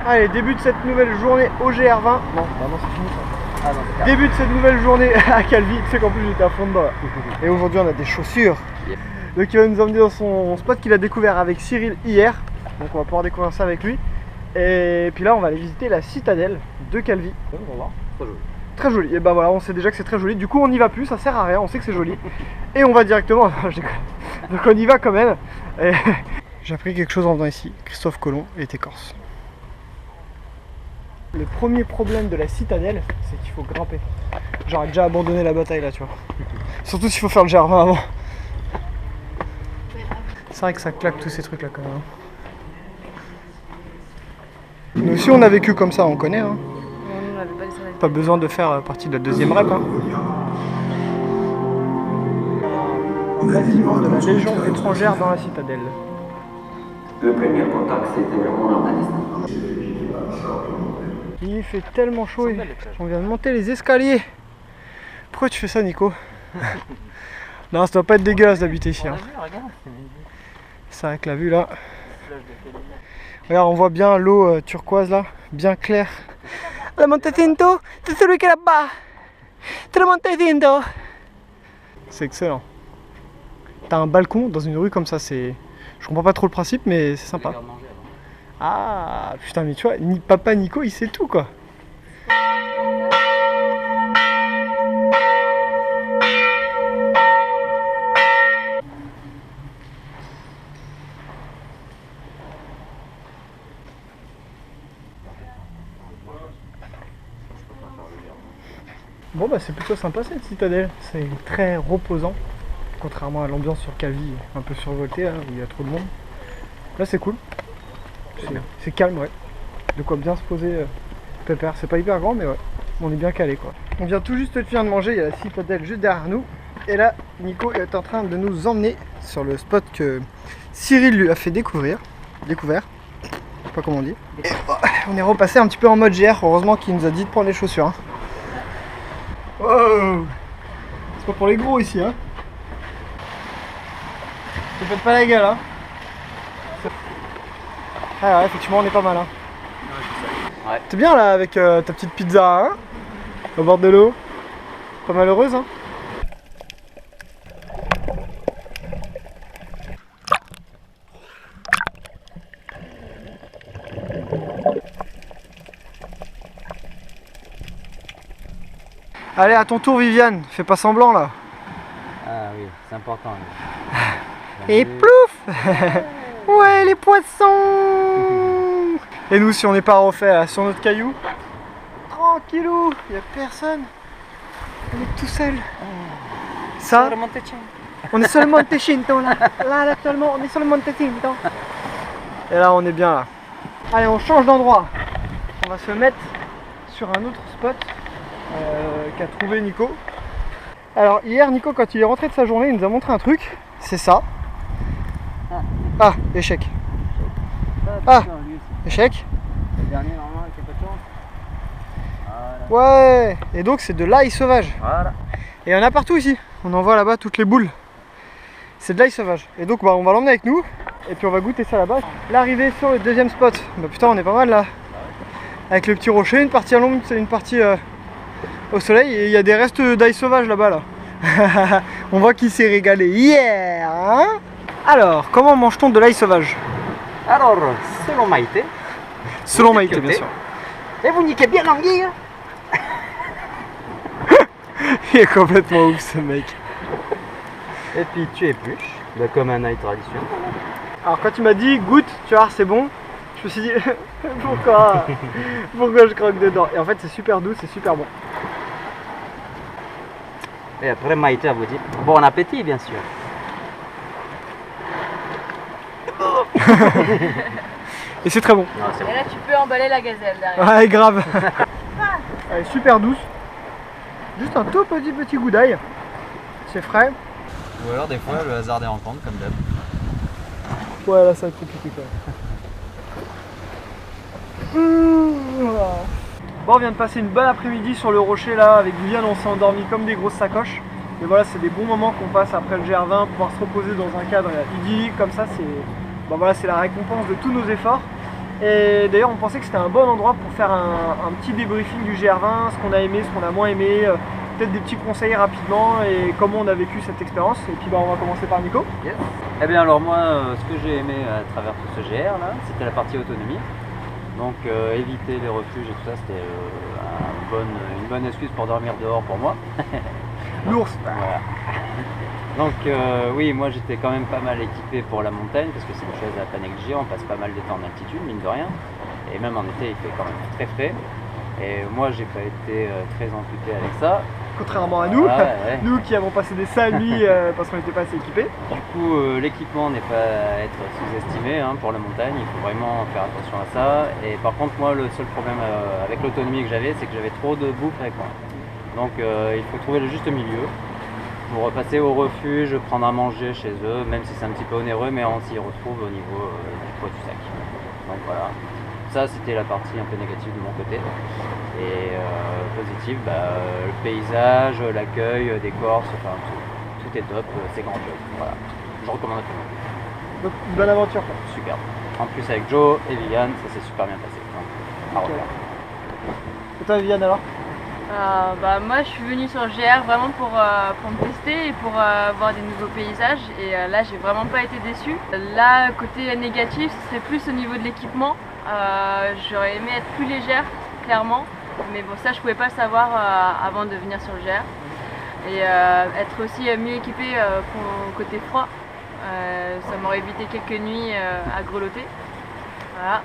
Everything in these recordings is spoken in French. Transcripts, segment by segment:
Allez, début de cette nouvelle journée au GR20. Non, bah non, c'est fini ça. Ah non, début de cette nouvelle journée à Calvi. Tu sais qu'en plus j'étais à fond dedans là. Et aujourd'hui on a des chaussures. Yep. Donc il va nous emmener dans son spot qu'il a découvert avec Cyril hier. Donc on va pouvoir découvrir ça avec lui. Et puis là on va aller visiter la citadelle de Calvi. On va voir. Très joli. Très joli. Et bah voilà, on sait déjà que c'est très joli. Du coup on n'y va plus, ça sert à rien, on sait que c'est joli. Et on va directement. Donc on y va quand même. Et... J'ai appris quelque chose en venant ici. Christophe Colomb était corse. Le premier problème de la citadelle, c'est qu'il faut grimper. J'aurais déjà abandonné la bataille là, tu vois. Surtout s'il faut faire le GR20 avant. C'est vrai que ça claque tous ces trucs là quand même. Nous aussi on a vécu comme ça, on connaît. Hein. Pas besoin de faire partie de la deuxième rep. Hein. Bâtiment de la Légion étrangère dans la citadelle. Le premier contact, c'était vraiment l'organisme. Il fait tellement chaud, on vient de monter les escaliers. Pourquoi tu fais ça, Nico? Non, ça doit pas être dégueulasse d'habiter ici. Hein. C'est vrai que la vue là. Regarde, on voit bien l'eau turquoise là, bien claire. Le Montecinto, c'est celui qui est là-bas. C'est le Montecinto. C'est excellent. T'as un balcon dans une rue comme ça, c'est. Je comprends pas trop le principe, mais c'est sympa. Ah putain, mais tu vois, papa Nico il sait tout quoi. Bon bah c'est plutôt sympa cette citadelle, c'est très reposant. Contrairement à l'ambiance sur Calvi, un peu survoltée, hein, où il y a trop de monde. Là c'est cool. C'est calme, ouais. De quoi bien se poser pépère. C'est pas hyper grand, mais ouais, on est bien calé quoi. On vient tout juste de finir de manger, il y a la citadelle juste derrière nous. Et là, Nico est en train de nous emmener sur le spot que Cyril lui a fait découvert. Je sais pas comment on dit. Et, oh, on est repassé un petit peu en mode GR, heureusement qu'il nous a dit de prendre les chaussures. Hein. Wow. C'est pas pour les gros ici, hein. Ne faites pas la gueule, hein. Ah ouais, effectivement on est pas mal hein. Ouais. T'es bien là avec ta petite pizza hein, au bord de l'eau. Pas malheureuse hein. Allez à ton tour Viviane, fais pas semblant là. Ah oui, c'est important. Et plouf. Ouais les poissons. Et nous si on n'est pas refait là, sur notre caillou, tranquillou, il n'y a personne. On est tout seul. Ça, on est sur le Montecinto là. Là actuellement on est sur le Montecinto. Et là on est bien là. Allez on change d'endroit. On va se mettre sur un autre spot qu'a trouvé Nico. Alors hier Nico quand il est rentré de sa journée il nous a montré un truc. C'est ça. Ah, échec. Ah, échec. Le dernier, normalement, avec un peu de chance. Voilà. Ouais, et donc c'est de l'ail sauvage. Voilà. Et il y en a partout ici. On en voit là-bas toutes les boules. C'est de l'ail sauvage. Et donc bah, on va l'emmener avec nous. Et puis on va goûter ça là-bas. L'arrivée sur le deuxième spot. Bah putain, on est pas mal là. Avec le petit rocher, une partie à l'ombre, c'est une partie au soleil. Et il y a des restes d'ail sauvage là-bas là. On voit qu'il s'est régalé hier. Hein. Alors, comment mange-t-on de l'ail sauvage? Alors, selon Maïté. Selon Maïté, bien sûr. Et vous niquez bien l'anguille. Il est complètement ouf ce mec. Et puis tu épluches, comme un ail traditionnel. Alors quand tu m'as dit goûte, tu vois, c'est bon, je me suis dit pourquoi je croque dedans. Et en fait c'est super doux, c'est super bon. Et après Maïté vous dit bon appétit bien sûr. Et c'est très bon. Non, et là tu peux emballer la gazelle derrière. Ouais grave. Elle est super douce. Juste un tout petit goût d'ail. C'est frais. Ou alors des fois le hasard des rencontres comme d'hab. Ouais là ça va être compliqué quand même. Bon on vient de passer une bonne après-midi sur le rocher là avec Viviane, on s'est endormi comme des grosses sacoches. Et voilà c'est des bons moments qu'on passe après le GR20, pouvoir se reposer dans un cadre idyllique comme ça c'est. Bon voilà c'est la récompense de tous nos efforts. Et d'ailleurs on pensait que c'était un bon endroit pour faire un petit débriefing du GR20, ce qu'on a aimé, ce qu'on a moins aimé, peut-être des petits conseils rapidement et comment on a vécu cette expérience. Et puis on va commencer par Nico. Yes. Eh bien alors moi, ce que j'ai aimé à travers tout ce GR là, c'était la partie autonomie. Donc éviter les refuges et tout ça, c'était une bonne excuse pour dormir dehors pour moi. L'ours. Voilà. Donc oui, moi j'étais quand même pas mal équipé pour la montagne parce que c'est une chose à pas négliger, on passe pas mal de temps en altitude, mine de rien. Et même en été il fait quand même très frais. Et moi j'ai pas été très amputé avec ça. Contrairement à nous, Ouais. nous qui avons passé des sales nuits parce qu'on n'était pas assez équipés. Du coup l'équipement n'est pas à être sous-estimé pour la montagne, il faut vraiment faire attention à ça. Et par contre moi le seul problème avec l'autonomie que j'avais, c'est que j'avais trop de bouffe avec moi. Donc il faut trouver le juste milieu. Pour passer au refuge, prendre à manger chez eux, même si c'est un petit peu onéreux, mais on s'y retrouve au niveau du poids du sac. Donc voilà, ça c'était la partie un peu négative de mon côté. Et positive, le paysage, l'accueil des Corses, enfin tout est top, c'est grandiose. Voilà, je recommande à tout le monde. Donc une bonne aventure quoi. Super. En plus avec Joe et Viviane, ça s'est super bien passé. Donc, à refaire. Et toi Viviane alors? Moi je suis venue sur le GR vraiment pour me tester et pour voir des nouveaux paysages et là j'ai vraiment pas été déçue. Là côté négatif ce serait plus au niveau de l'équipement, j'aurais aimé être plus légère clairement, mais bon ça je pouvais pas le savoir avant de venir sur le GR et être aussi mieux équipée côté froid, ça m'aurait évité quelques nuits à grelotter. Voilà.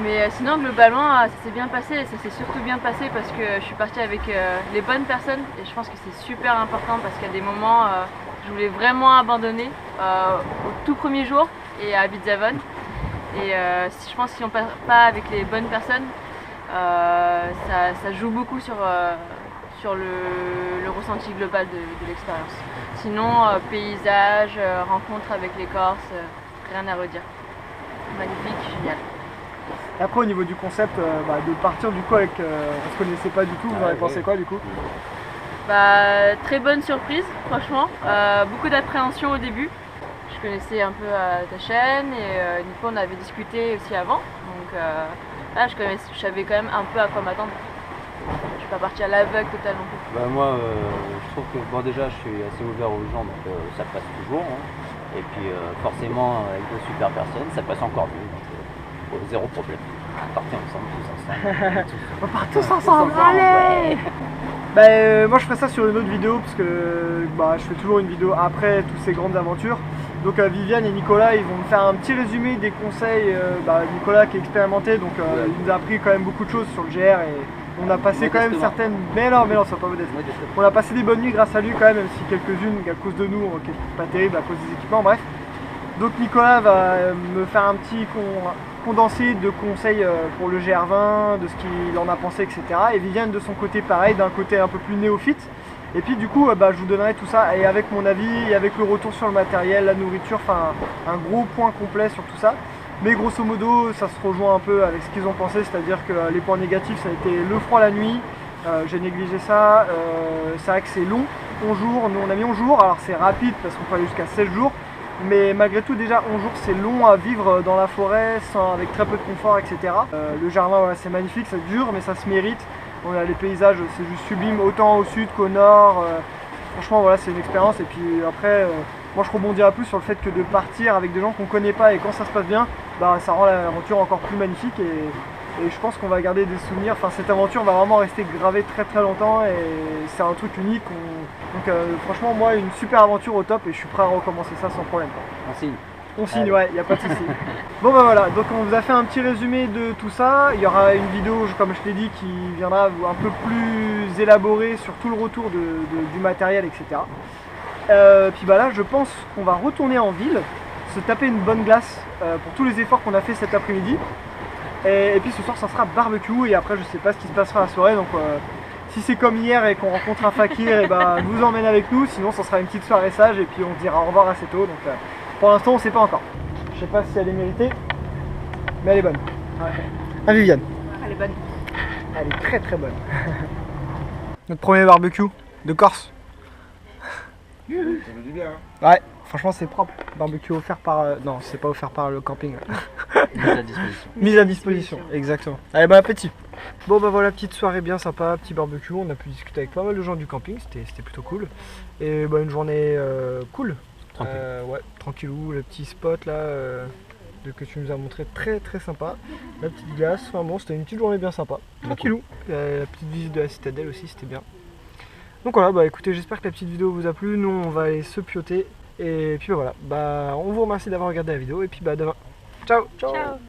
Mais sinon globalement ça s'est bien passé et ça s'est surtout bien passé parce que je suis partie avec les bonnes personnes et je pense que c'est super important parce qu'il y a des moments je voulais vraiment abandonner au tout premier jour et à Bidzavon et je pense que si on part pas avec les bonnes personnes ça joue beaucoup sur le ressenti global de l'expérience. Sinon paysage, rencontre avec les Corses, rien à redire. Magnifique, génial. Et après au niveau du concept de partir du coup avec on se connaissait pas du tout, vous en avez pensé quoi du coup? Très bonne surprise franchement, beaucoup d'appréhension au début. Je connaissais un peu ta chaîne et Nico on avait discuté aussi avant, donc là je savais quand même un peu à quoi m'attendre. Je suis pas partie à l'aveugle total non plus. Moi je trouve que déjà je suis assez ouvert aux gens donc ça passe toujours. Et puis forcément avec de super personnes ça passe encore mieux. Donc, zéro problème. Partez ensemble, tous ensemble. On part tous ensemble, allez moi je ferai ça sur une autre vidéo parce que je fais toujours une vidéo après toutes ces grandes aventures. Donc Viviane et Nicolas ils vont me faire un petit résumé des conseils. Nicolas qui est expérimenté donc il nous a appris quand même beaucoup de choses sur le GR et on a passé quand même certaines... Mais non, c'est pas modeste. On a passé des bonnes nuits grâce à lui quand même si quelques-unes à cause de nous, qui est pas terrible à cause des équipements, bref. Donc Nicolas va me faire un petit condensé de conseils pour le GR20, de ce qu'il en a pensé, etc. Et Viviane de son côté pareil, d'un côté un peu plus néophyte. Et puis du coup je vous donnerai tout ça et avec mon avis et avec le retour sur le matériel, la nourriture, enfin un gros point complet sur tout ça. Mais grosso modo ça se rejoint un peu avec ce qu'ils ont pensé, c'est-à-dire que les points négatifs ça a été le froid la nuit, j'ai négligé ça, c'est vrai que c'est long, 11 jours, nous on a mis 11 jours, alors c'est rapide parce qu'on peut aller jusqu'à 16 jours. Mais malgré tout déjà 11 jours c'est long à vivre dans la forêt avec très peu de confort etc. Le jardin c'est magnifique, ça dure mais ça se mérite. On a les paysages c'est juste sublime autant au sud qu'au nord. Franchement voilà c'est une expérience et puis après moi je rebondirai plus sur le fait que de partir avec des gens qu'on connaît pas et quand ça se passe bien ça rend l'aventure encore plus magnifique et je pense qu'on va garder des souvenirs, enfin cette aventure va vraiment rester gravée très très longtemps et c'est un truc unique. Donc franchement moi une super aventure au top et je suis prêt à recommencer ça sans problème. On signe. On signe, ouais, il n'y a pas de souci. Bon voilà, donc on vous a fait un petit résumé de tout ça. Il y aura une vidéo, comme je t'ai dit, qui viendra un peu plus élaborée sur tout le retour du matériel, etc. Puis là, je pense qu'on va retourner en ville, se taper une bonne glace pour tous les efforts qu'on a fait cet après-midi. Et puis ce soir, ça sera barbecue et après, je sais pas ce qui se passera la soirée, donc si c'est comme hier et qu'on rencontre un fakir, je vous emmène avec nous, sinon ça sera une petite soirée sage et puis on se dira au revoir assez tôt. Donc pour l'instant on sait pas encore. Je sais pas si elle est méritée, mais elle est bonne. Ouais. Ah Viviane. Elle est bonne. Elle est très très bonne. Notre premier barbecue de Corse. Ça fait du bien. Ouais, franchement c'est propre. Barbecue offert par... non, c'est pas offert par le camping. Mise à disposition. Mise à disposition, exactement. Allez, bon appétit. Bon bah voilà, petite soirée bien sympa, petit barbecue, on a pu discuter avec pas mal de gens du camping, c'était plutôt cool. Et bah une journée cool. Tranquille. Ouais, tranquillou, le petit spot là que tu nous as montré, très très sympa. La petite glace, enfin bon, c'était une petite journée bien sympa. Tranquillou. La petite visite de la citadelle aussi, c'était bien. Donc voilà, bah écoutez, j'espère que la petite vidéo vous a plu. Nous on va aller se pioter. Et puis bah, voilà, bah on vous remercie d'avoir regardé la vidéo et puis bah demain. Ciao. Ciao.